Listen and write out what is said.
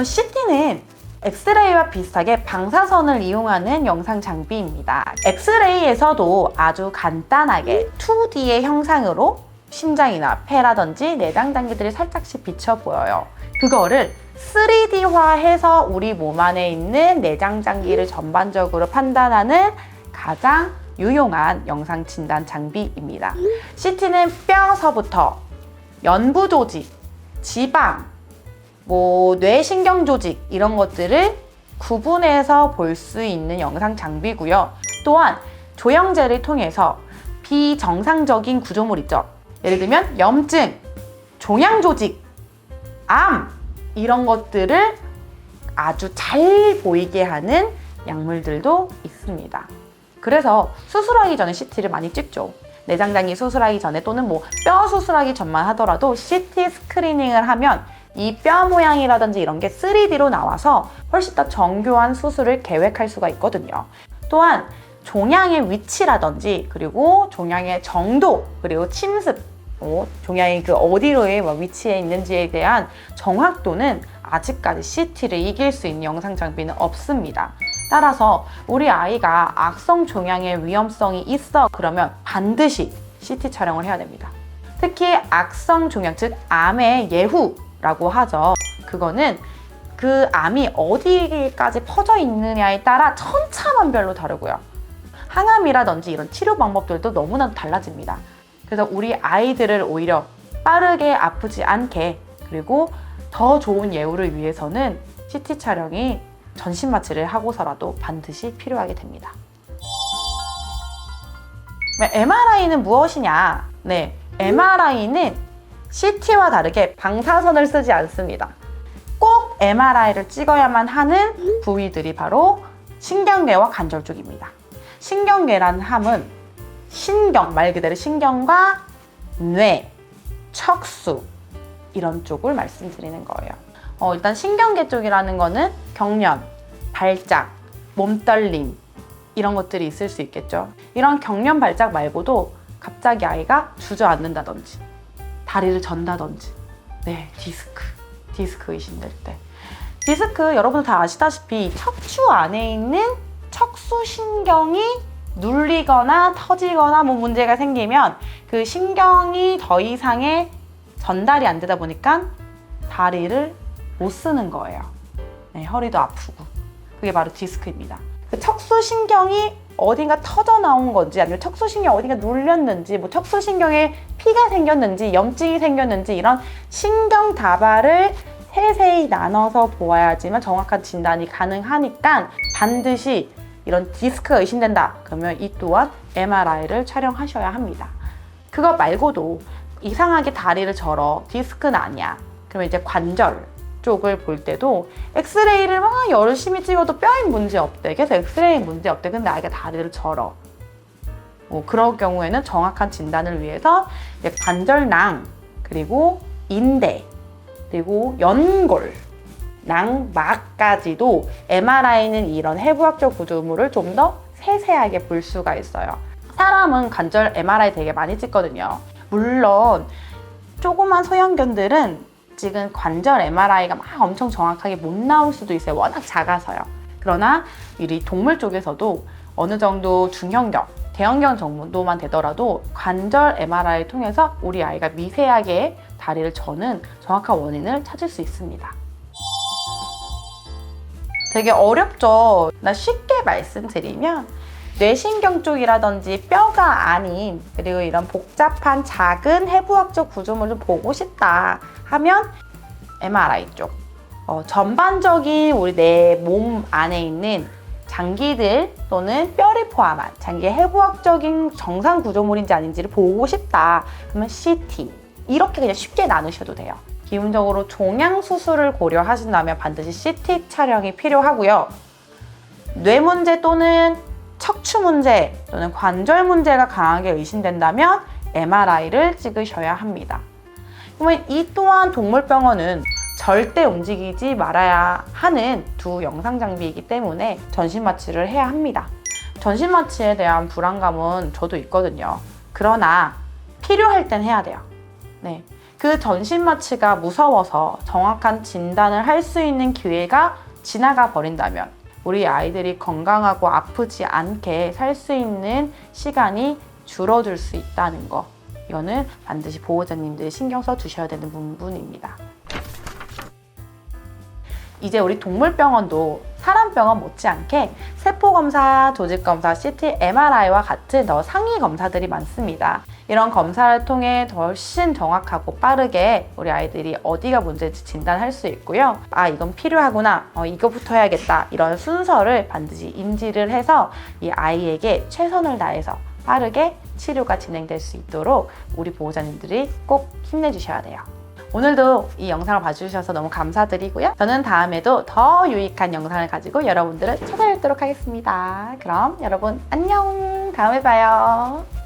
CT는 엑스레이와 비슷하게 방사선을 이용하는 영상 장비입니다. 엑스레이에서도 아주 간단하게 2D의 형상으로 심장이나 폐라든지 내장 장기들이 살짝씩 비쳐 보여요. 그거를 3D화해서 우리 몸 안에 있는 내장 장기를 전반적으로 판단하는 가장 유용한 영상 진단 장비입니다. CT는 뼈서부터 연부 조직, 지방, 뇌신경 조직 이런 것들을 구분해서 볼 수 있는 영상 장비고요. 또한 조영제를 통해서 비정상적인 구조물 있죠. 예를 들면 염증, 종양 조직, 암 이런 것들을 아주 잘 보이게 하는 약물들도 있습니다. 그래서 수술하기 전에 CT를 많이 찍죠. 내장장기 수술하기 전에 또는 뼈 수술하기 전만 하더라도 CT 스크리닝을 하면 이 뼈 모양이라든지 이런 게 3D로 나와서 훨씬 더 정교한 수술을 계획할 수가 있거든요. 또한 종양의 위치라든지 그리고 종양의 정도 그리고 침습 종양이 어디로의 위치에 있는지에 대한 정확도는 아직까지 CT를 이길 수 있는 영상 장비는 없습니다. 따라서 우리 아이가 악성 종양의 위험성이 있어 그러면 반드시 CT 촬영을 해야 됩니다. 특히 악성 종양, 즉 암의 예후라고 하죠. 그거는 그 암이 어디까지 퍼져 있느냐에 따라 천차만별로 다르고요. 항암이라든지 이런 치료 방법들도 너무나도 달라집니다. 그래서 우리 아이들을 오히려 빠르게 아프지 않게 그리고 더 좋은 예후를 위해서는 CT 촬영이 전신 마취를 하고서라도 반드시 필요하게 됩니다. MRI는 무엇이냐? 네, MRI는 CT와 다르게 방사선을 쓰지 않습니다. 꼭 MRI를 찍어야만 하는 부위들이 바로 신경계와 관절 쪽입니다. 신경계라는 함은 신경, 말 그대로 신경과 뇌, 척수 이런 쪽을 말씀드리는 거예요. 일단 신경계 쪽이라는 거는 경련, 발작, 몸떨림 이런 것들이 있을 수 있겠죠. 이런 경련, 발작 말고도 갑자기 아이가 주저앉는다든지 다리를 전다든지 디스크 의심될 때 디스크 여러분 다 아시다시피 척추 안에 있는 척수신경이 눌리거나 터지거나 문제가 생기면 그 신경이 더 이상의 전달이 안 되다 보니까 다리를 못 쓰는 거예요. 허리도 아프고 그게 바로 디스크입니다. 그 척수신경이 어딘가 터져 나온 건지 아니면 척수신경이 어딘가 눌렸는지 척수신경에 피가 생겼는지 염증이 생겼는지 이런 신경 다발을 세세히 나눠서 보아야지만 정확한 진단이 가능하니까 반드시 이런 디스크가 의심된다 그러면 이 또한 MRI를 촬영하셔야 합니다. 그거 말고도 이상하게 다리를 절어 디스크는 아니야 그러면 이제 관절 쪽을 볼 때도 엑스레이를 막 열심히 찍어도 뼈에 문제 없대. 그래서 엑스레이 문제 없대. 근데 아이가 다리를 절어. 그런 경우에는 정확한 진단을 위해서 이제 관절낭, 그리고 인대, 그리고 연골, 낭막까지도 MRI는 이런 해부학적 구조물을 좀 더 세세하게 볼 수가 있어요. 사람은 관절 MRI 되게 많이 찍거든요. 물론 조그만 소형견들은 지금 관절 MRI가 막 엄청 정확하게 못 나올 수도 있어요. 워낙 작아서요. 그러나 이 동물 쪽에서도 어느 정도 중형견, 대형견 정도만 되더라도 관절 MRI를 통해서 우리 아이가 미세하게 다리를 저는 정확한 원인을 찾을 수 있습니다. 되게 어렵죠? 나 쉽게 말씀드리면 뇌신경 쪽이라든지 뼈가 아닌 그리고 이런 복잡한 작은 해부학적 구조물을 보고 싶다 하면 MRI 쪽 전반적인 우리 내 몸 안에 있는 장기들 또는 뼈를 포함한 장기의 해부학적인 정상 구조물인지 아닌지를 보고 싶다 그러면 CT 이렇게 그냥 쉽게 나누셔도 돼요. 기본적으로 종양 수술을 고려하신다면 반드시 CT 촬영이 필요하고요. 뇌 문제 또는 척추 문제 또는 관절 문제가 강하게 의심된다면 MRI를 찍으셔야 합니다. 그러면 이 또한 동물병원은 절대 움직이지 말아야 하는 두 영상 장비이기 때문에 전신 마취를 해야 합니다. 전신 마취에 대한 불안감은 저도 있거든요. 그러나 필요할 땐 해야 돼요. 그 전신 마취가 무서워서 정확한 진단을 할 수 있는 기회가 지나가 버린다면 우리 아이들이 건강하고 아프지 않게 살 수 있는 시간이 줄어들 수 있다는 거. 이거는 반드시 보호자님들이 신경 써 주셔야 되는 부분입니다. 이제 우리 동물병원도 사람병원 못지않게 세포검사, 조직검사, CT, MRI와 같은 더 상위 검사들이 많습니다. 이런 검사를 통해 훨씬 정확하고 빠르게 우리 아이들이 어디가 문제인지 진단할 수 있고요. 아, 이건 필요하구나. 이거부터 해야겠다. 이런 순서를 반드시 인지를 해서 이 아이에게 최선을 다해서 빠르게 치료가 진행될 수 있도록 우리 보호자님들이 꼭 힘내주셔야 돼요. 오늘도 이 영상을 봐주셔서 너무 감사드리고요. 저는 다음에도 더 유익한 영상을 가지고 여러분들을 찾아뵙도록 하겠습니다. 그럼 여러분 안녕! 다음에 봐요.